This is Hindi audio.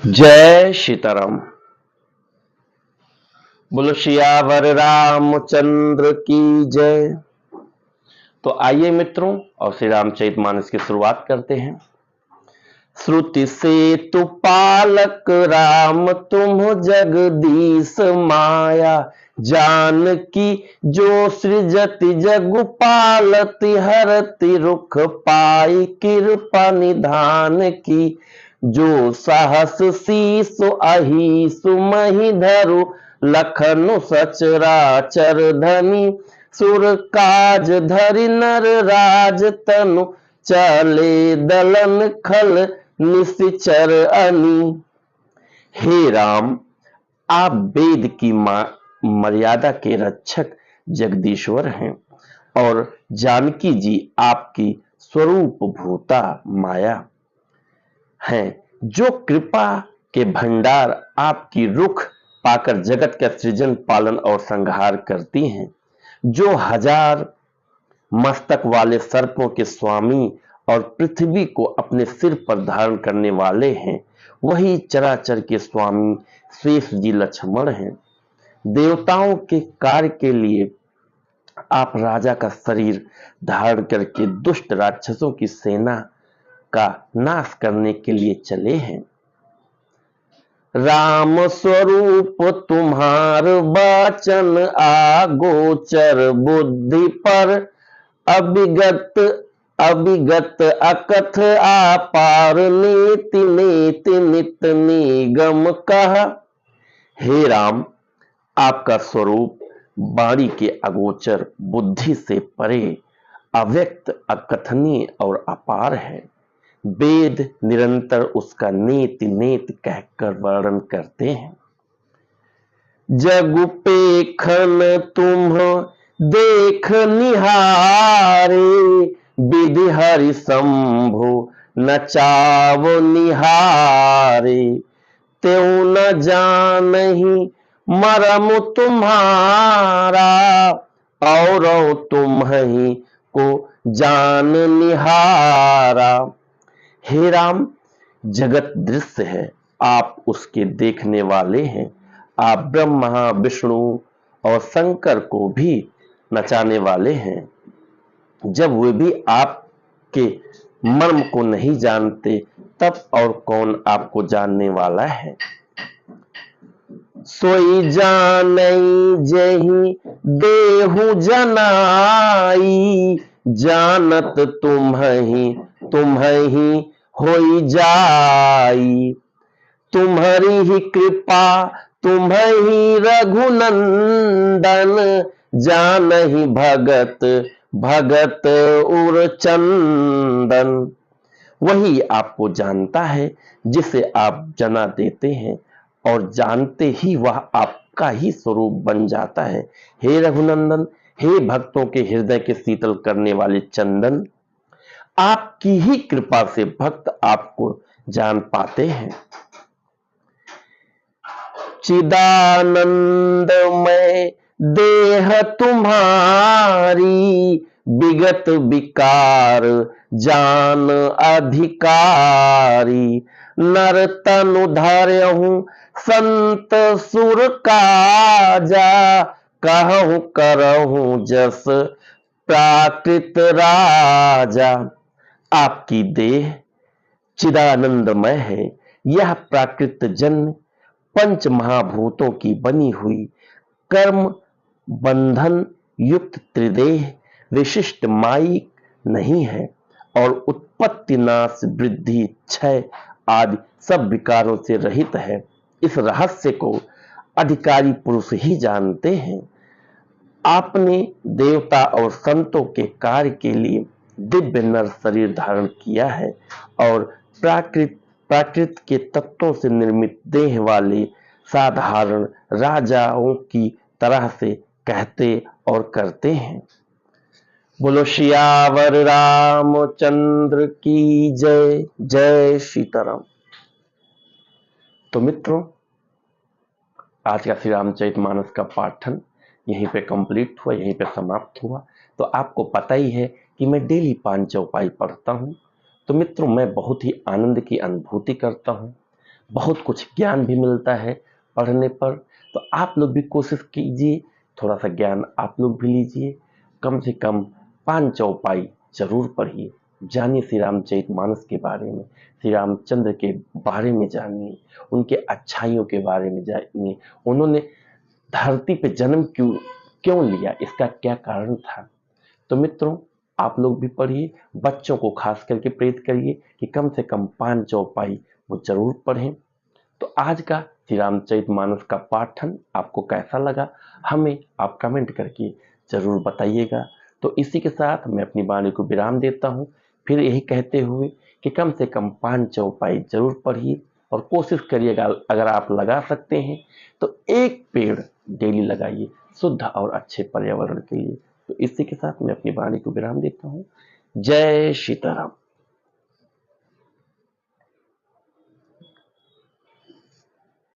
जय सीताराम। बोलो सियावर रामचंद्र की जय। तो आइए मित्रों और श्री रामचरितमानस की शुरुआत करते हैं। श्रुति से तु पालक राम तुम जगदीश माया, जानकी जो सृजति जगु पालति हरति रुख पाई कृपा निधान की। जो साहस शीसु अहिसु मही धरु लखनु सचराचर धनी। सुर काज धरि नर राज तनु चले दलन खल निश्चर अनी। हे राम, आप वेद की मर्यादा के रक्षक जगदीश्वर हैं और जानकी जी आपकी स्वरूप भूता माया हैं, जो कृपा के भंडार आपकी रुख पाकर जगत का सृजन पालन और संहार करती हैं। जो हजार मस्तक वाले सर्पों के स्वामी और पृथ्वी को अपने सिर पर धारण करने वाले हैं, वही चराचर के स्वामी शेष जी लक्ष्मण हैं। देवताओं के कार्य के लिए आप राजा का शरीर धारण करके दुष्ट राक्षसों की सेना का नाश करने के लिए चले हैं। राम स्वरूप तुम्हार वचन आगोचर बुद्धि पर, अभिगत अकथ आपार नीति नीति नित निगम कहा। हे राम, आपका स्वरूप वाणी के अगोचर बुद्धि से परे, अव्यक्त अकथनीय और अपार है। वेद निरंतर उसका नेति नेति कहकर वर्णन करते हैं। जगुपेखन तुम देख निहारे, विधि हरि शंभु नचाव निहारे। त्यों न जानहि मरम तुम्हारा, और तुम्हि को जान निहारा। हे राम, जगत दृश्य है, आप उसके देखने वाले हैं। आप ब्रह्मा विष्णु और शंकर को भी नचाने वाले हैं। जब वे भी आपके मर्म को नहीं जानते, तब और कौन आपको जानने वाला है। सोई जानई जेहि देहु जनाई, जानत तुम्हि होई जाई। तुम्हारी ही कृपा तुम्हि रघुनंदन, जानहि भगत भगत उर चंदन। वही आपको जानता है जिसे आप जना देते हैं, और जानते ही वह आपका ही स्वरूप बन जाता है। हे रघुनंदन, हे भक्तों के हृदय के शीतल करने वाले चंदन, आपकी ही कृपा से भक्त आपको जान पाते हैं। चिदानंदमय देह तुम्हारी, विगत विकार जान अधिकारी। नर तनु धरहु संत सुर काजा, कहूं करहूं जस प्राकृत राजा। आपकी देह चिदानंदमय है। यह प्राकृत जन्य पंच महाभूतों की बनी हुई कर्म बंधन युक्त त्रिदेह विशिष्ट माई नहीं है, और उत्पत्ति नाश वृद्धि क्षय आदि सब विकारों से रहित है। इस रहस्य को अधिकारी पुरुष ही जानते हैं। आपने देवता और संतों के कार्य के लिए दिव्य नर शरीर धारण किया है, और प्राकृत के तत्वों से निर्मित देह वाले साधारण राजाओं की तरह से कहते और करते हैं। बोलो सियावर रामचंद्र की जय। जय सीताराम। तो मित्रों, आज का श्री रामचरितमानस का पाठन यहीं पे कंप्लीट हुआ, यहीं पे समाप्त हुआ। तो आपको पता ही है कि मैं डेली 5 चौपाई पढ़ता हूँ। तो मित्रों, मैं बहुत ही आनंद की अनुभूति करता हूँ। बहुत कुछ ज्ञान भी मिलता है पढ़ने पर। तो आप लोग भी कोशिश कीजिए, थोड़ा सा ज्ञान आप लोग भी लीजिए, कम से कम 5 चौपाई जरूर पढ़िए। जानिए श्री रामचरितमानस के बारे में, श्री रामचंद्र के बारे में जानिए, उनके अच्छाइयों के बारे में जानिए, उन्होंने धरती पे जन्म क्यों क्यों लिया, इसका क्या कारण था। तो मित्रों, आप लोग भी पढ़िए, बच्चों को खास करके प्रेरित करिए कि कम से कम 5 चौपाई वो जरूर पढ़ें। तो आज का श्री रामचरितमानस का पाठन आपको कैसा लगा, हमें आप कमेंट करके जरूर बताइएगा। तो इसी के साथ मैं अपनी वाणी को विराम देता हूँ, फिर यही कहते हुए कि कम से कम 5 चौपाई जरूर पढ़िए और कोशिश करिएगा, अगर आप लगा सकते हैं तो एक पेड़ डेली लगाइए शुद्ध और अच्छे पर्यावरण के लिए। तो इसी के साथ मैं अपनी वाणी को विराम देता हूँ। जय सीताराम।